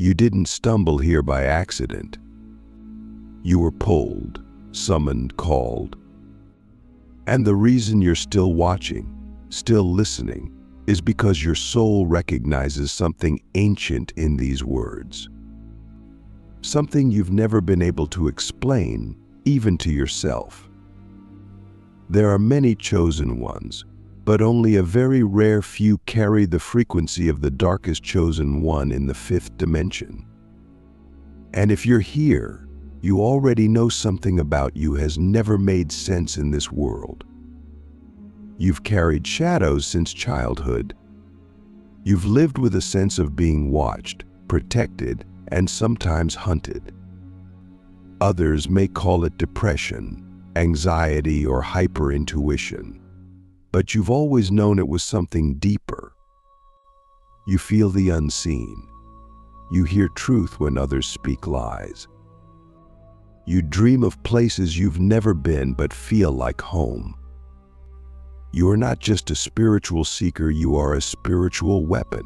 You didn't stumble here by accident. You were pulled, summoned, called. And the reason you're still watching, still listening, is because your soul recognizes something ancient in these words. Something you've never been able to explain, even to yourself. There are many chosen ones, but only a very rare few carry the frequency of the darkest chosen one in the fifth dimension. And if you're here, you already know something about you has never made sense in this world. You've carried shadows since childhood. You've lived with a sense of being watched, protected, and sometimes hunted. Others may call it depression, anxiety, or hyper-intuition, but you've always known it was something deeper. You feel the unseen. You hear truth when others speak lies. You dream of places you've never been but feel like home. You are not just a spiritual seeker, you are a spiritual weapon.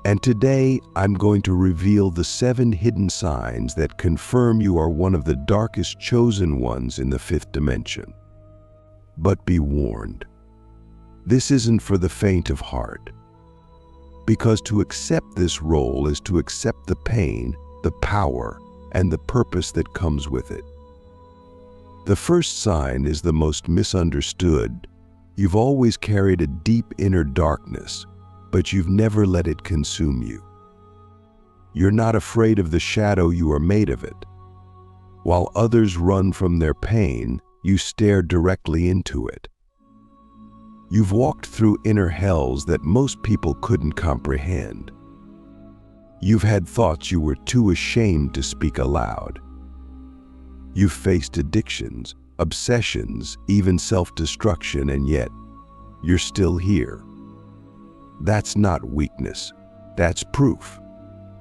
And today, I'm going to reveal the 7 hidden signs that confirm you are one of the darkest chosen ones in the fifth dimension. But be warned, this isn't for the faint of heart. Because to accept this role is to accept the pain, the power, and the purpose that comes with it. The first sign is the most misunderstood. You've always carried a deep inner darkness, but you've never let it consume you. You're not afraid of the shadow, you are made of it. While others run from their pain, you stare directly into it. You've walked through inner hells that most people couldn't comprehend. You've had thoughts you were too ashamed to speak aloud. You've faced addictions, obsessions, even self-destruction, and yet you're still here. That's not weakness, that's proof.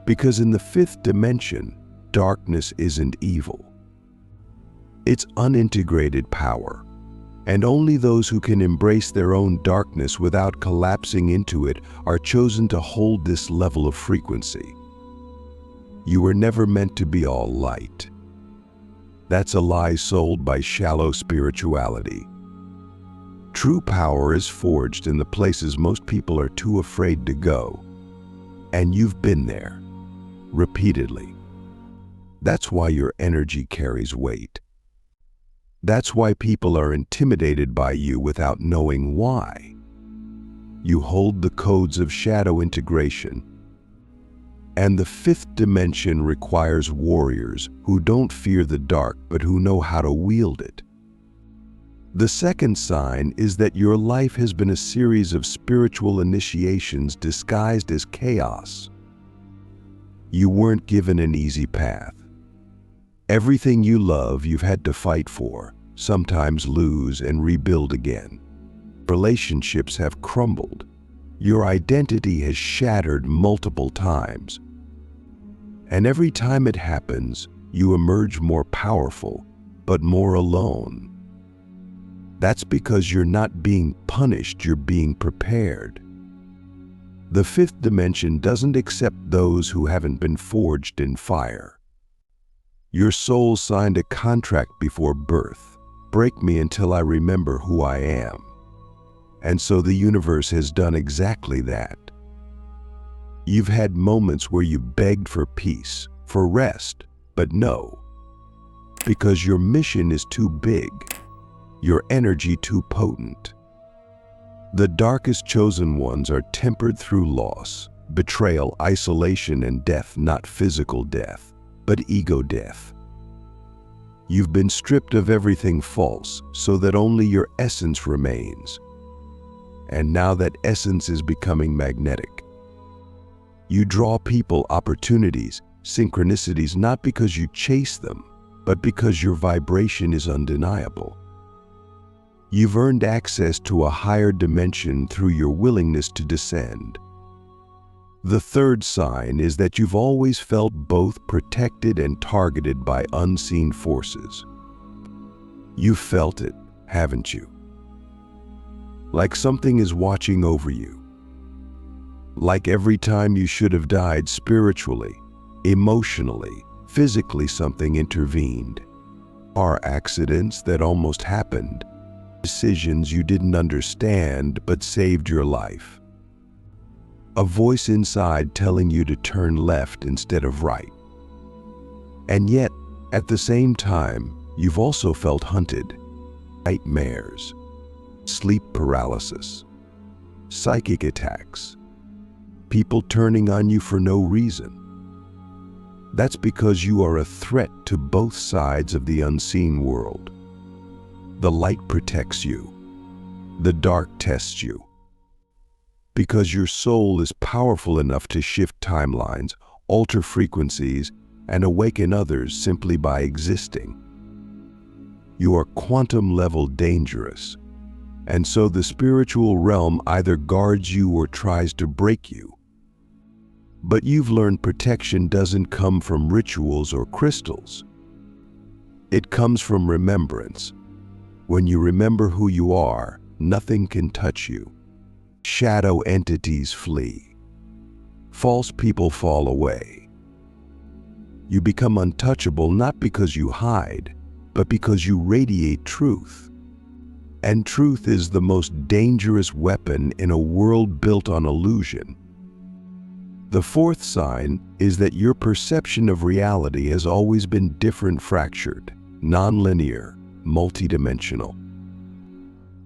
Because in the fifth dimension, darkness isn't evil. It's unintegrated power, and only those who can embrace their own darkness without collapsing into it are chosen to hold this level of frequency. You were never meant to be all light. That's a lie sold by shallow spirituality. True power is forged in the places most people are too afraid to go. And you've been there, repeatedly. That's why your energy carries weight. That's why people are intimidated by you without knowing why. You hold the codes of shadow integration. And the fifth dimension requires warriors who don't fear the dark but who know how to wield it. The second sign is that your life has been a series of spiritual initiations disguised as chaos. You weren't given an easy path. Everything you love you've had to fight for, sometimes lose and rebuild again. Relationships have crumbled. Your identity has shattered multiple times. And every time it happens, you emerge more powerful, but more alone. That's because you're not being punished, you're being prepared. The fifth dimension doesn't accept those who haven't been forged in fire. Your soul signed a contract before birth. Break me until I remember who I am. And so the universe has done exactly that. You've had moments where you begged for peace, for rest, but no. Because your mission is too big, your energy too potent. The darkest chosen ones are tempered through loss, betrayal, isolation, and death, not physical death, but ego death. You've been stripped of everything false so that only your essence remains. And now that essence is becoming magnetic. You draw people, opportunities, synchronicities, not because you chase them, but because your vibration is undeniable. You've earned access to a higher dimension through your willingness to descend. The third sign is that you've always felt both protected and targeted by unseen forces. You've felt it, haven't you? Like something is watching over you. Like every time you should have died spiritually, emotionally, physically, something intervened. Car accidents that almost happened, decisions you didn't understand but saved your life. A voice inside telling you to turn left instead of right. And yet, at the same time, you've also felt hunted. Nightmares, sleep paralysis, psychic attacks, people turning on you for no reason. That's because you are a threat to both sides of the unseen world. The light protects you. The dark tests you. Because your soul is powerful enough to shift timelines, alter frequencies, and awaken others simply by existing. You are quantum-level dangerous, and so the spiritual realm either guards you or tries to break you. But you've learned protection doesn't come from rituals or crystals. It comes from remembrance. When you remember who you are, nothing can touch you. Shadow entities flee. False people fall away. You become untouchable not because you hide, but because you radiate truth. And truth is the most dangerous weapon in a world built on illusion. The fourth sign is that your perception of reality has always been different, fractured, nonlinear, multidimensional.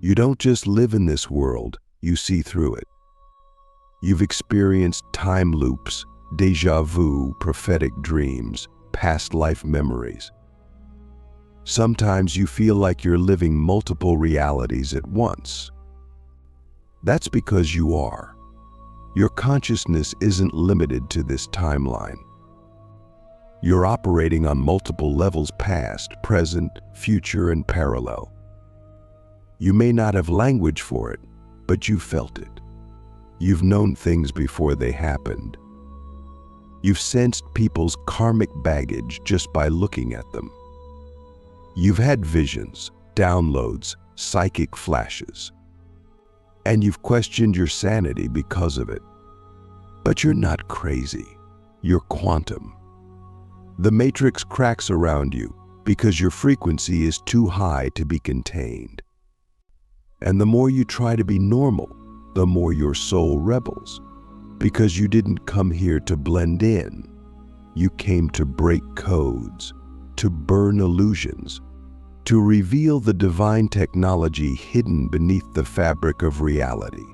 You don't just live in this world, you see through it. You've experienced time loops, déjà vu, prophetic dreams, past life memories. Sometimes you feel like you're living multiple realities at once. That's because you are. Your consciousness isn't limited to this timeline. You're operating on multiple levels: past, present, future, and parallel. You may not have language for it, but you felt it. You've known things before they happened. You've sensed people's karmic baggage just by looking at them. You've had visions, downloads, psychic flashes. And you've questioned your sanity because of it. But you're not crazy. You're quantum. The matrix cracks around you because your frequency is too high to be contained. And the more you try to be normal, the more your soul rebels. Because you didn't come here to blend in. You came to break codes, to burn illusions, to reveal the divine technology hidden beneath the fabric of reality.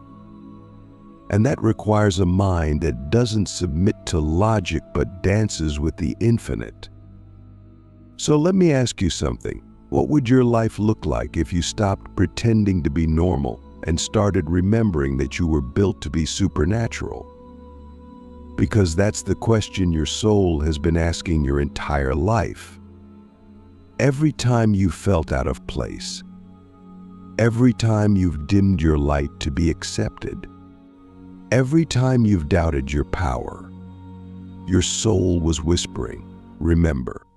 And that requires a mind that doesn't submit to logic but dances with the infinite. So let me ask you something. What would your life look like if you stopped pretending to be normal and started remembering that you were built to be supernatural? Because that's the question your soul has been asking your entire life. Every time you felt out of place, every time you've dimmed your light to be accepted, every time you've doubted your power, your soul was whispering, remember,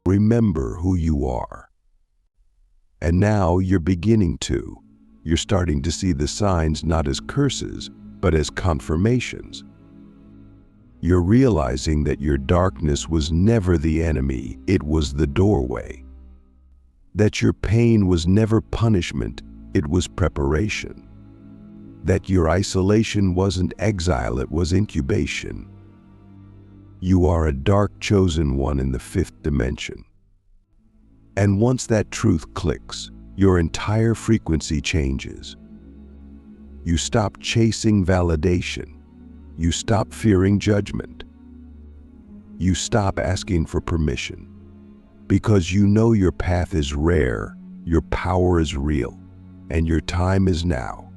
remember who you are. And now you're beginning to. You're starting to see the signs not as curses, but as confirmations. You're realizing that your darkness was never the enemy, it was the doorway. That your pain was never punishment, it was preparation. That your isolation wasn't exile, it was incubation. You are a dark chosen one in the fifth dimension. And once that truth clicks, your entire frequency changes. You stop chasing validation. You stop fearing judgment. You stop asking for permission. Because you know your path is rare, your power is real, and your time is now.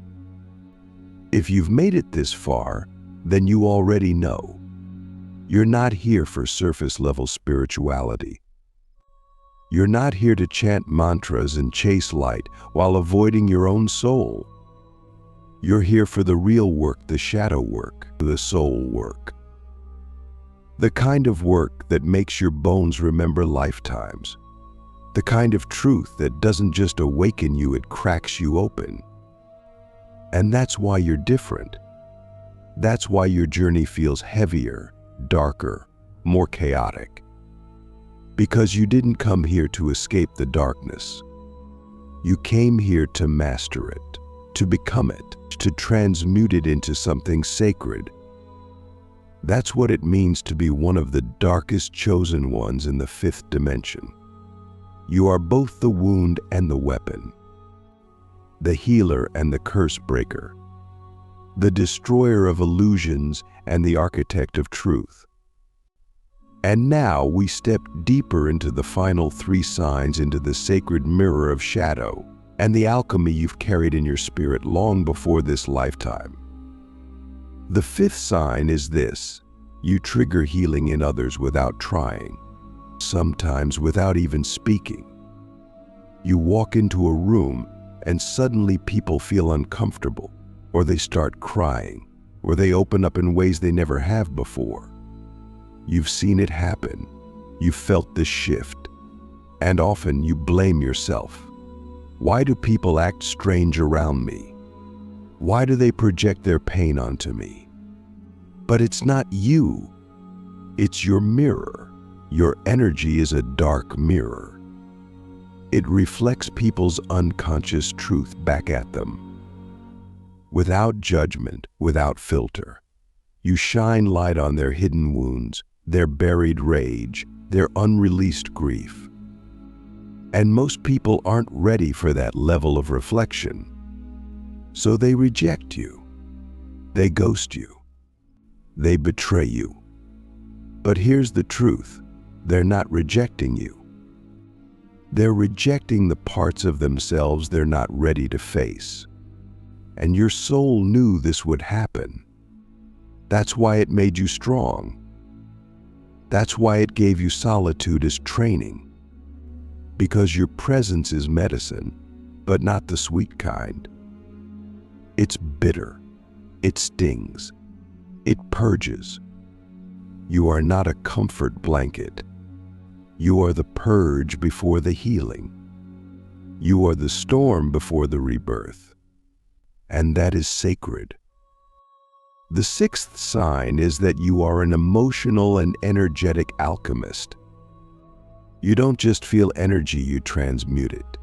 If you've made it this far, then you already know. You're not here for surface-level spirituality. You're not here to chant mantras and chase light while avoiding your own soul. You're here for the real work, the shadow work, the soul work. The kind of work that makes your bones remember lifetimes. The kind of truth that doesn't just awaken you, it cracks you open. And that's why you're different. That's why your journey feels heavier, darker, more chaotic. Because you didn't come here to escape the darkness. You came here to master it, to become it, to transmute it into something sacred. That's what it means to be one of the darkest chosen ones in the fifth dimension. You are both the wound and the weapon, the healer and the curse breaker, the destroyer of illusions and the architect of truth. And now we step deeper into the final three signs, into the sacred mirror of shadow and the alchemy you've carried in your spirit long before this lifetime. The fifth sign is this: you trigger healing in others without trying, sometimes without even speaking. You walk into a room and suddenly people feel uncomfortable, or they start crying, or they open up in ways they never have before. You've seen it happen. You've felt this shift. And often you blame yourself. Why do people act strange around me? Why do they project their pain onto me? But it's not you. It's your mirror. Your energy is a dark mirror. It reflects people's unconscious truth back at them. Without judgment, without filter, you shine light on their hidden wounds, their buried rage, their unreleased grief. And most people aren't ready for that level of reflection. So they reject you. They ghost you. They betray you. But here's the truth: they're not rejecting you. They're rejecting the parts of themselves they're not ready to face. And your soul knew this would happen. That's why it made you strong. That's why it gave you solitude as training. Because your presence is medicine, but not the sweet kind. It's bitter. It stings. It purges. You are not a comfort blanket. You are the purge before the healing. You are the storm before the rebirth. And that is sacred. The sixth sign is that you are an emotional and energetic alchemist. You don't just feel energy, you transmute it.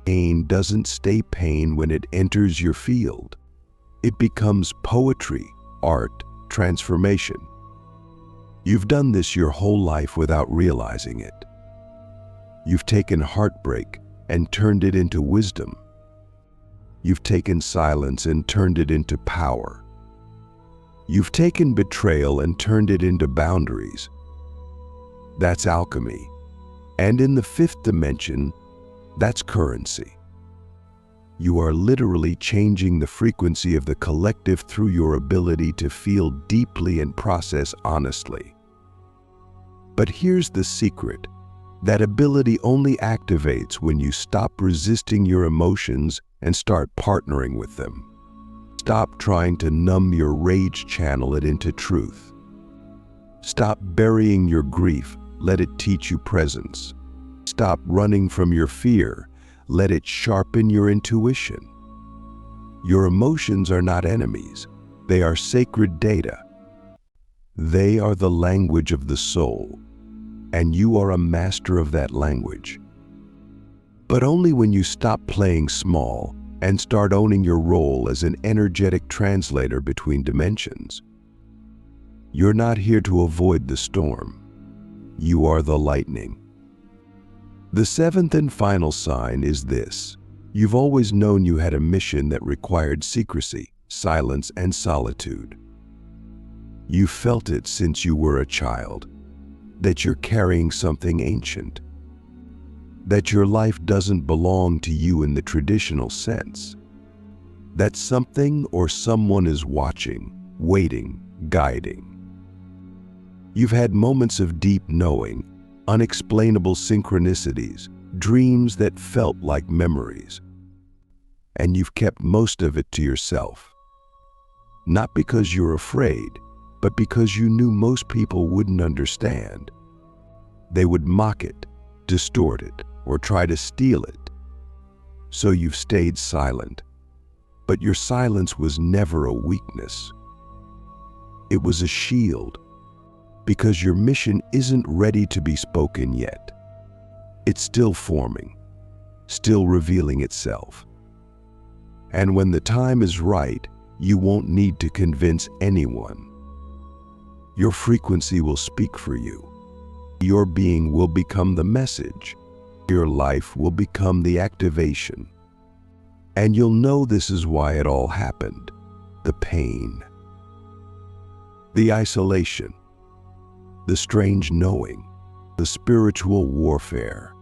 Pain doesn't stay pain when it enters your field. It becomes poetry, art, transformation. You've done this your whole life without realizing it. You've taken heartbreak and turned it into wisdom. You've taken silence and turned it into power. You've taken betrayal and turned it into boundaries. That's alchemy. And in the fifth dimension, that's currency. You are literally changing the frequency of the collective through your ability to feel deeply and process honestly. But here's the secret: that ability only activates when you stop resisting your emotions and start partnering with them. Stop trying to numb your rage, channel it into truth. Stop burying your grief, let it teach you presence. Stop running from your fear, let it sharpen your intuition. Your emotions are not enemies, they are sacred data. They are the language of the soul, and you are a master of that language. But only when you stop playing small and start owning your role as an energetic translator between dimensions. You're not here to avoid the storm. You are the lightning. The seventh and final sign is this: you've always known you had a mission that required secrecy, silence, and solitude. You felt it since you were a child, that you're carrying something ancient, that your life doesn't belong to you in the traditional sense, that something or someone is watching, waiting, guiding. You've had moments of deep knowing, unexplainable synchronicities, dreams that felt like memories. And you've kept most of it to yourself. Not because you're afraid, but because you knew most people wouldn't understand. They would mock it, distort it, or try to steal it. So you've stayed silent. But your silence was never a weakness. It was a shield, because your mission isn't ready to be spoken yet. It's still forming, still revealing itself. And when the time is right, you won't need to convince anyone. Your frequency will speak for you. Your being will become the message. Your life will become the activation. And you'll know this is why it all happened. The pain, the isolation, the strange knowing, the spiritual warfare.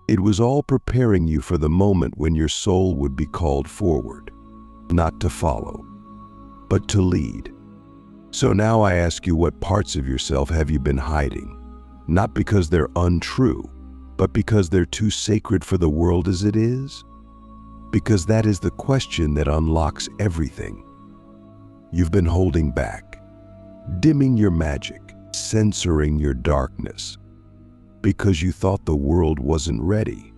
It was all preparing you for the moment when your soul would be called forward, not to follow, but to lead. So now I ask you, what parts of yourself have you been hiding? Not because they're untrue, but because they're too sacred for the world as it is? Because that is the question that unlocks everything. You've been holding back, dimming your magic, censoring your darkness, because you thought the world wasn't ready.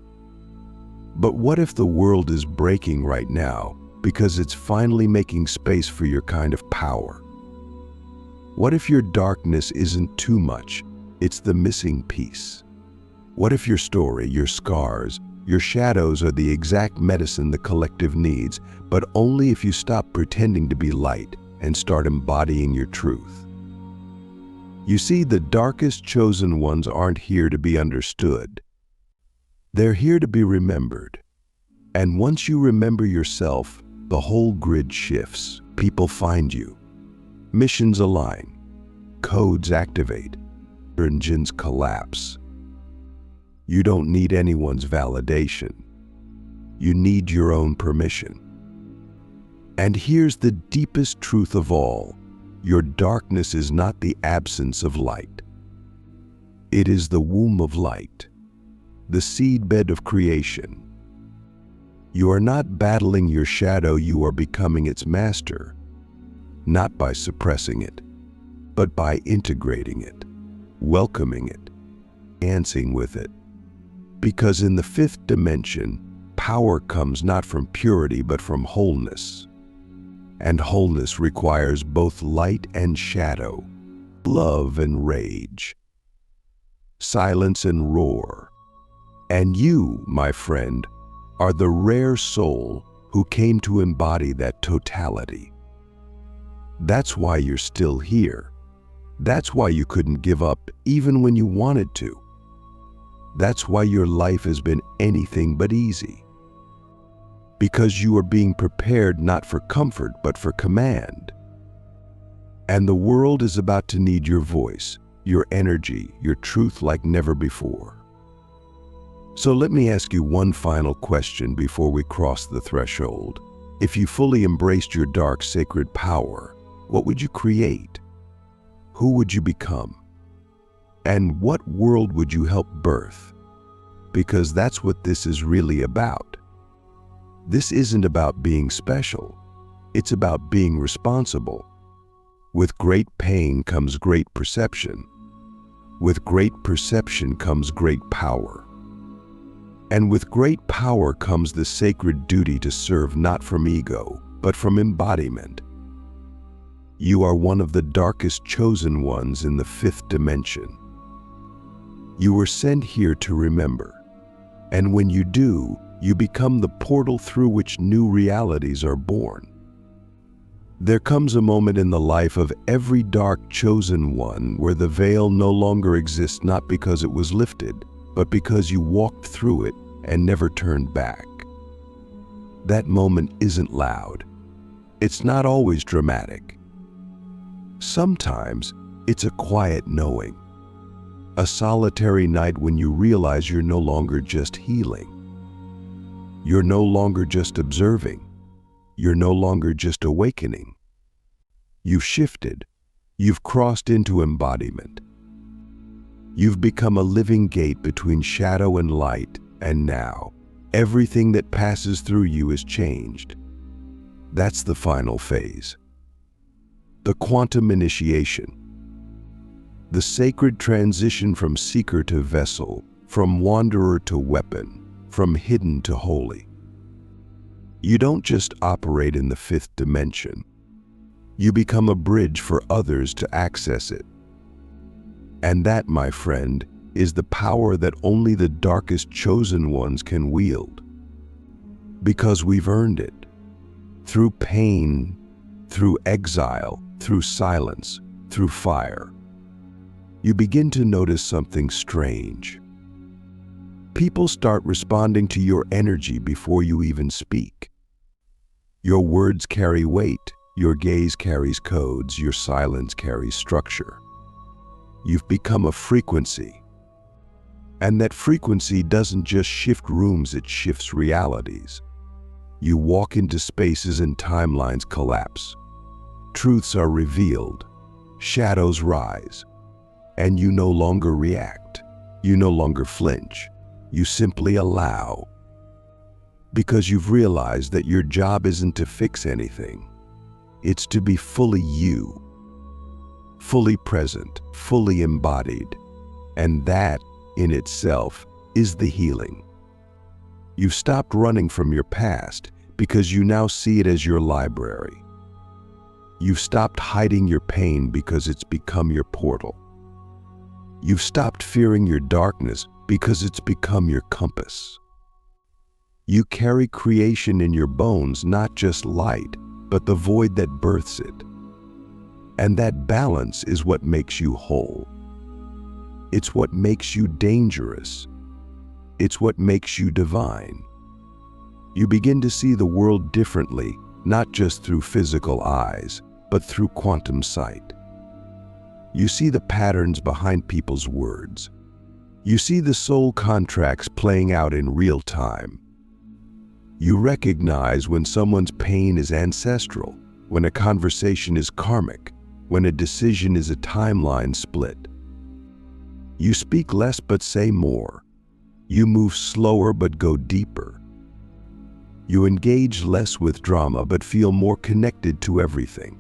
But what if the world is breaking right now because it's finally making space for your kind of power? What if your darkness isn't too much, it's the missing piece? What if your story, your scars, your shadows are the exact medicine the collective needs, but only if you stop pretending to be light and start embodying your truth? You see, the darkest chosen ones aren't here to be understood. They're here to be remembered. And once you remember yourself, the whole grid shifts. People find you. Missions align. Codes activate. Engines collapse. You don't need anyone's validation. You need your own permission. And here's the deepest truth of all. Your darkness is not the absence of light. It is the womb of light, the seedbed of creation. You are not battling your shadow, you are becoming its master, not by suppressing it, but by integrating it, welcoming it, dancing with it. Because in the fifth dimension, power comes not from purity but from wholeness. And wholeness requires both light and shadow, love and rage, silence and roar. And you, my friend, are the rare soul who came to embody that totality. That's why you're still here. That's why you couldn't give up even when you wanted to. That's why your life has been anything but easy. Because you are being prepared not for comfort, but for command. And the world is about to need your voice, your energy, your truth like never before. So let me ask you one final question before we cross the threshold. If you fully embraced your dark, sacred power, what would you create? Who would you become? And what world would you help birth? Because that's what this is really about. This isn't about being special. It's about being responsible. With great pain comes great perception. With great perception comes great power. And with great power comes the sacred duty to serve not from ego, but from embodiment. You are one of the darkest chosen ones in the fifth dimension. You were sent here to remember. And when you do, you become the portal through which new realities are born. There comes a moment in the life of every dark chosen one where the veil no longer exists, not because it was lifted, but because you walked through it and never turned back. That moment isn't loud. It's not always dramatic. Sometimes it's a quiet knowing. A solitary night when you realize you're no longer just healing. You're no longer just observing. You're no longer just awakening. You've shifted. You've crossed into embodiment. You've become a living gate between shadow and light, and now, everything that passes through you is changed. That's the final phase. The quantum initiation. The sacred transition from seeker to vessel, from wanderer to weapon, from hidden to holy. You don't just operate in the fifth dimension. You become a bridge for others to access it. And that, my friend, is the power that only the darkest chosen ones can wield. Because we've earned it. Through pain, through exile, through silence, through fire. You begin to notice something strange. People start responding to your energy before you even speak. Your words carry weight, your gaze carries codes, your silence carries structure. You've become a frequency. And that frequency doesn't just shift rooms, it shifts realities. You walk into spaces and timelines collapse. Truths are revealed, shadows rise, and you no longer react. You no longer flinch. You simply allow. Because you've realized that your job isn't to fix anything. It's to be fully you, fully present, fully embodied. And that, in itself, is the healing. You've stopped running from your past because you now see it as your library. You've stopped hiding your pain because it's become your portal. You've stopped fearing your darkness because it's become your compass. You carry creation in your bones, not just light, but the void that births it. And that balance is what makes you whole. It's what makes you dangerous. It's what makes you divine. You begin to see the world differently, not just through physical eyes, but through quantum sight. You see the patterns behind people's words. You see the soul contracts playing out in real time. You recognize when someone's pain is ancestral, when a conversation is karmic, when a decision is a timeline split. You speak less but say more. You move slower but go deeper. You engage less with drama but feel more connected to everything.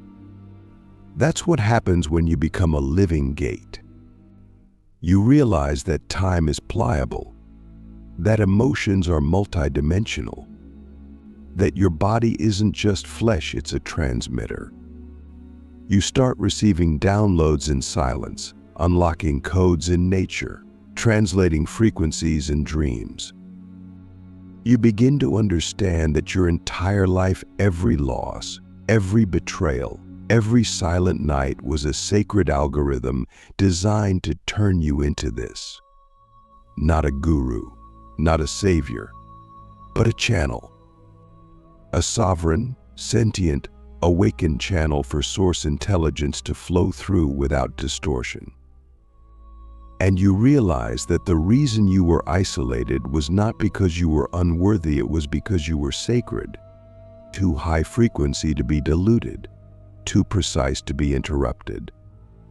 That's what happens when you become a living gate. You realize that time is pliable, that emotions are multidimensional, that your body isn't just flesh, it's a transmitter. You start receiving downloads in silence, unlocking codes in nature, translating frequencies in dreams. You begin to understand that your entire life, every loss, every betrayal, every silent night was a sacred algorithm designed to turn you into this. Not a guru, not a savior, but a channel. A sovereign, sentient, awakened channel for source intelligence to flow through without distortion. And you realize that the reason you were isolated was not because you were unworthy, it was because you were sacred, too high frequency to be diluted, too precise to be interrupted,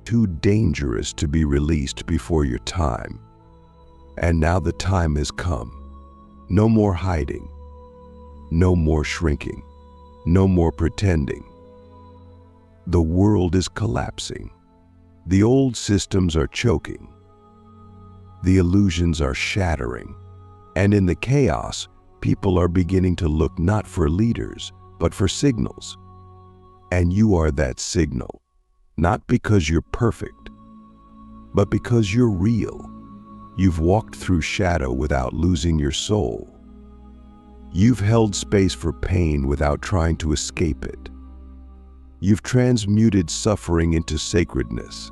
too dangerous to be released before your time. And now the time has come. No more hiding, no more shrinking, no more pretending. The world is collapsing. The old systems are choking. The illusions are shattering. And in the chaos, people are beginning to look not for leaders, but for signals. And you are that signal, not because you're perfect, but because you're real. You've walked through shadow without losing your soul. You've held space for pain without trying to escape it. You've transmuted suffering into sacredness.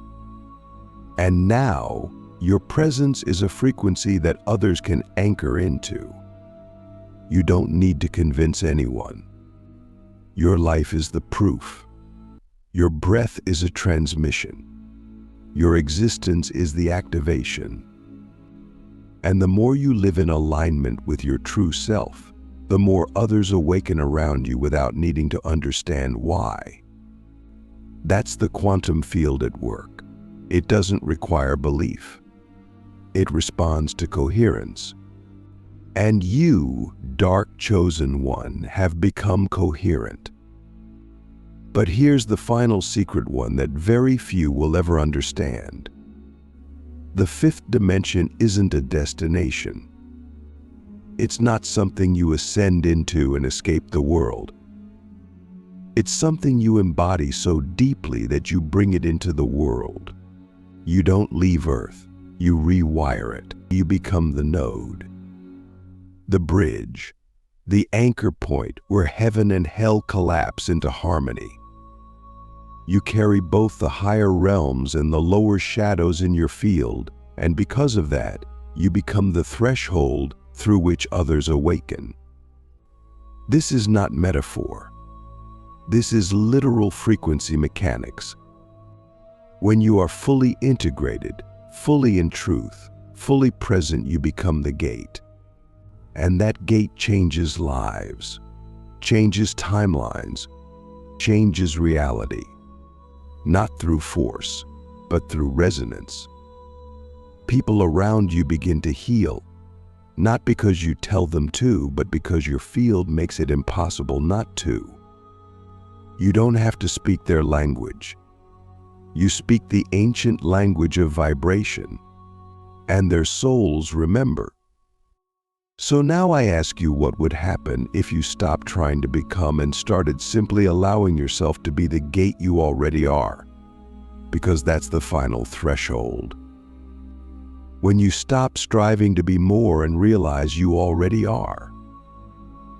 And now, your presence is a frequency that others can anchor into. You don't need to convince anyone. Your life is the proof. Your breath is a transmission. Your existence is the activation. And the more you live in alignment with your true self, the more others awaken around you without needing to understand why. That's the quantum field at work. It doesn't require belief. It responds to coherence. And you, dark chosen one, have become coherent. But here's the final secret one that very few will ever understand. The fifth dimension isn't a destination. It's not something you ascend into and escape the world. It's something you embody so deeply that you bring it into the world. You don't leave Earth, you rewire it. You become the node, the bridge, the anchor point where heaven and hell collapse into harmony. You carry both the higher realms and the lower shadows in your field, and because of that, you become the threshold through which others awaken. This is not metaphor. This is literal frequency mechanics. When you are fully integrated, fully in truth, fully present, you become the gate. And that gate changes lives, changes timelines, changes reality. Not through force, but through resonance. People around you begin to heal, not because you tell them to, but because your field makes it impossible not to. You don't have to speak their language. You speak the ancient language of vibration, and their souls remember. So now I ask you, what would happen if you stopped trying to become and started simply allowing yourself to be the gate you already are? Because that's the final threshold. When you stop striving to be more and realize you already are.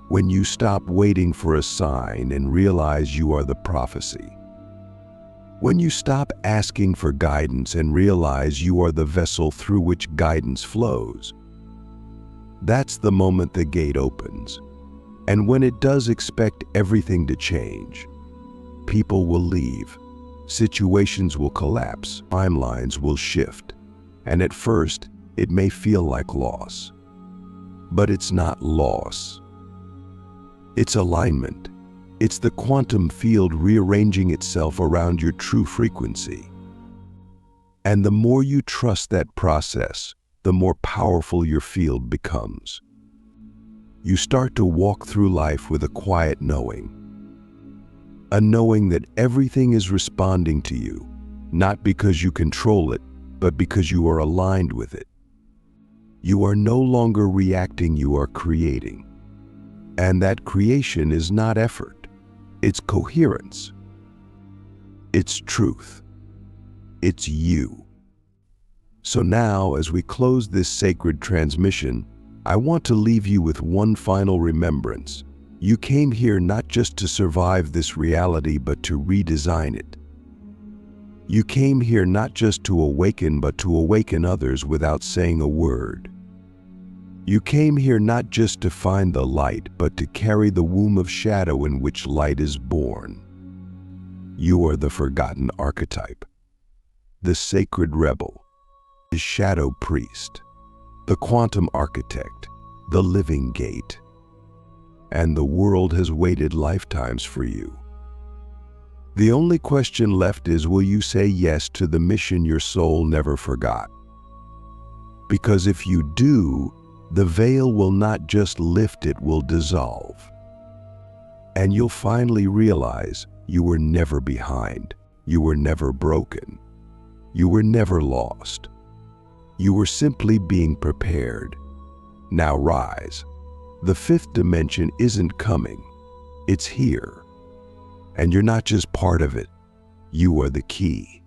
When you stop waiting for a sign and realize you are the prophecy. When you stop asking for guidance and realize you are the vessel through which guidance flows. That's the moment the gate opens. And when it does, expect everything to change. People will leave. Situations will collapse. Timelines will shift. And at first, it may feel like loss. But it's not loss. It's alignment. It's the quantum field rearranging itself around your true frequency. And the more you trust that process, the more powerful your field becomes. You start to walk through life with a quiet knowing. A knowing that everything is responding to you, not because you control it, but because you are aligned with it. You are no longer reacting, you are creating. And that creation is not effort, it's coherence. It's truth. It's you. So now, as we close this sacred transmission, I want to leave you with one final remembrance. You came here not just to survive this reality, but to redesign it. You came here not just to awaken, but to awaken others without saying a word. You came here not just to find the light, but to carry the womb of shadow in which light is born. You are the forgotten archetype, the sacred rebel, the shadow priest, the quantum architect, the living gate. And the world has waited lifetimes for you. The only question left is, will you say yes to the mission your soul never forgot? Because if you do, the veil will not just lift, it will dissolve. And you'll finally realize you were never behind. You were never broken. You were never lost. You were simply being prepared. Now rise. The fifth dimension isn't coming. It's here. And you're not just part of it. You are the key.